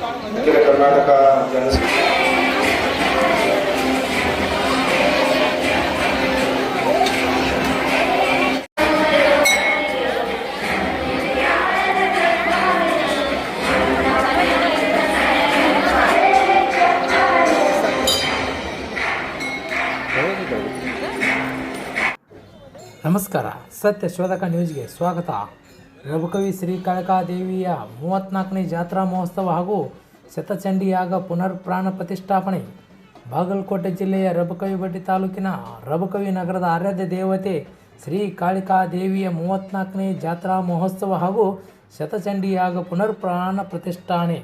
ಅಖಿಲ ಕರ್ನಾಟಕ ನಮಸ್ಕಾರ. ಸತ್ಯ ಶೋಧಕ ನ್ಯೂಸ್ಗೆ ಸ್ವಾಗತ. ರಬಕವಿ ಶ್ರೀ ಕಾಳಿಕಾದೇವಿಯ 34ನೇ ಜಾತ್ರಾ ಮಹೋತ್ಸವ ಹಾಗೂ ಶತಚಂಡಿ ಯಾಗ ಪುನರ್ ಪ್ರಾಣ ಪ್ರತಿಷ್ಠಾಪನೆ. ಬಾಗಲಕೋಟೆ ಜಿಲ್ಲೆಯ ರಬಕವಿಬಡ್ಡಿ ತಾಲೂಕಿನ ರಬಕವಿ ನಗರದ ಆರಾಧ್ಯ ದೇವತೆ ಶ್ರೀ ಕಾಳಿಕಾದೇವಿಯ 34ನೇ ಜಾತ್ರಾ ಮಹೋತ್ಸವ ಹಾಗೂ ಶತಚಂಡಿ ಯಾಗ ಪುನರ್ ಪ್ರಾಣ ಪ್ರತಿಷ್ಠಾಪನೆ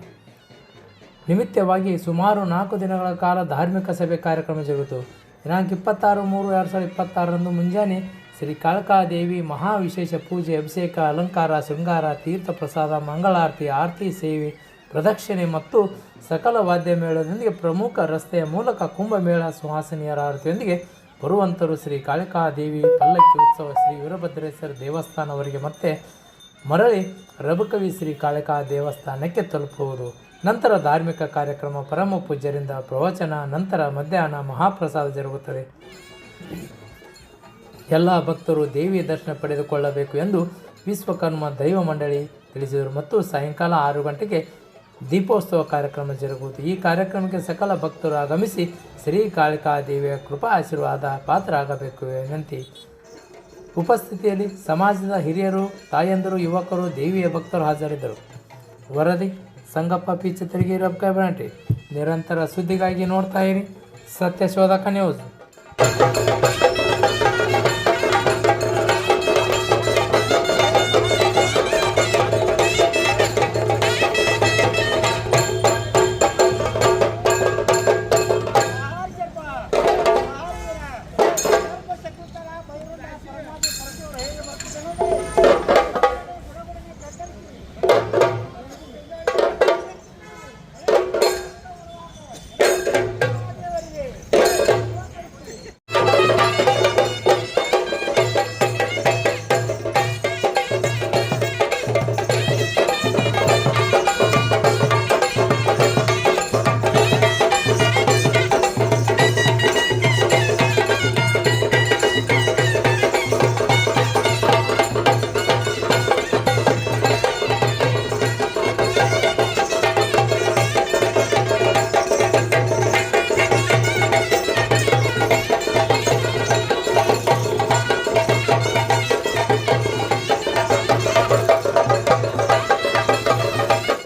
ನಿಮಿತ್ತವಾಗಿ ಸುಮಾರು 4 ದಿನಗಳ ಕಾಲ ಧಾರ್ಮಿಕ ಸಭೆ ಕಾರ್ಯಕ್ರಮ ಜರುಗಿತು. ದಿನಾಂಕ 26/3/2026ರಂದು ಮುಂಜಾನೆ ಶ್ರೀ ಕಾಳಿಕಾದೇವಿ ಮಹಾವಿಶೇಷ ಪೂಜೆ, ಅಭಿಷೇಕ, ಅಲಂಕಾರ, ಶೃಂಗಾರ, ತೀರ್ಥ ಪ್ರಸಾದ, ಮಂಗಳಾರತಿ, ಆರತಿ ಸೇವೆ, ಪ್ರದಕ್ಷಿಣೆ ಮತ್ತು ಸಕಲ ವಾದ್ಯ ಮೇಳದೊಂದಿಗೆ ಪ್ರಮುಖ ರಸ್ತೆಯ ಮೂಲಕ ಕುಂಭಮೇಳ ಸುಹಾಸಿನಿಯರ ಆರತಿಯೊಂದಿಗೆ ಬರುವಂತರು ಶ್ರೀ ಕಾಳಿಕಾದೇವಿ ಪಲ್ಲಕ್ಕಿ ಉತ್ಸವ ಶ್ರೀ ವೀರಭದ್ರೇಶ್ವರ ದೇವಸ್ಥಾನವರೆಗೆ ಮತ್ತೆ ಮರಳಿ ರಬಕವಿ ಶ್ರೀ ಕಾಳಿಕಾ ದೇವಸ್ಥಾನಕ್ಕೆ ತಲುಪುವುದು. ನಂತರ ಧಾರ್ಮಿಕ ಕಾರ್ಯಕ್ರಮ, ಪರಮ ಪೂಜ್ಯರಿಂದ ಪ್ರವಚನ, ನಂತರ ಮಧ್ಯಾಹ್ನ ಮಹಾಪ್ರಸಾದ ಜರುಗುತ್ತದೆ. ಎಲ್ಲ ಭಕ್ತರು ದೇವಿಯ ದರ್ಶನ ಪಡೆದುಕೊಳ್ಳಬೇಕು ಎಂದು ವಿಶ್ವಕರ್ಮ ದೈವ ಮಂಡಳಿ ತಿಳಿಸಿದರು ಮತ್ತು ಸಾಯಂಕಾಲ 6 ಗಂಟೆಗೆ ದೀಪೋತ್ಸವ ಕಾರ್ಯಕ್ರಮ ಜರುಗುವುದು. ಈ ಕಾರ್ಯಕ್ರಮಕ್ಕೆ ಸಕಲ ಭಕ್ತರು ಆಗಮಿಸಿ ಶ್ರೀ ಕಾಳಿಕಾದೇವಿಯ ಕೃಪಾ ಆಶೀರ್ವಾದ ಪಾತ್ರ ಆಗಬೇಕು ವಿನಂತಿ. ಉಪಸ್ಥಿತಿಯಲ್ಲಿ ಸಮಾಜದ ಹಿರಿಯರು, ತಾಯಂದಿರು, ಯುವಕರು, ದೇವಿಯ ಭಕ್ತರು ಹಾಜರಿದ್ದರು. ವರದಿ ಸಂಗಪ್ಪ ಪಿ ಚಿತ್ರಗಿ, ರಬಕವಿ. ನಿರಂತರ ಸುದ್ದಿಗಾಗಿ ನೋಡ್ತಾ ಇರಿ ಸತ್ಯ ಶೋಧಕ ನ್ಯೂಸ್.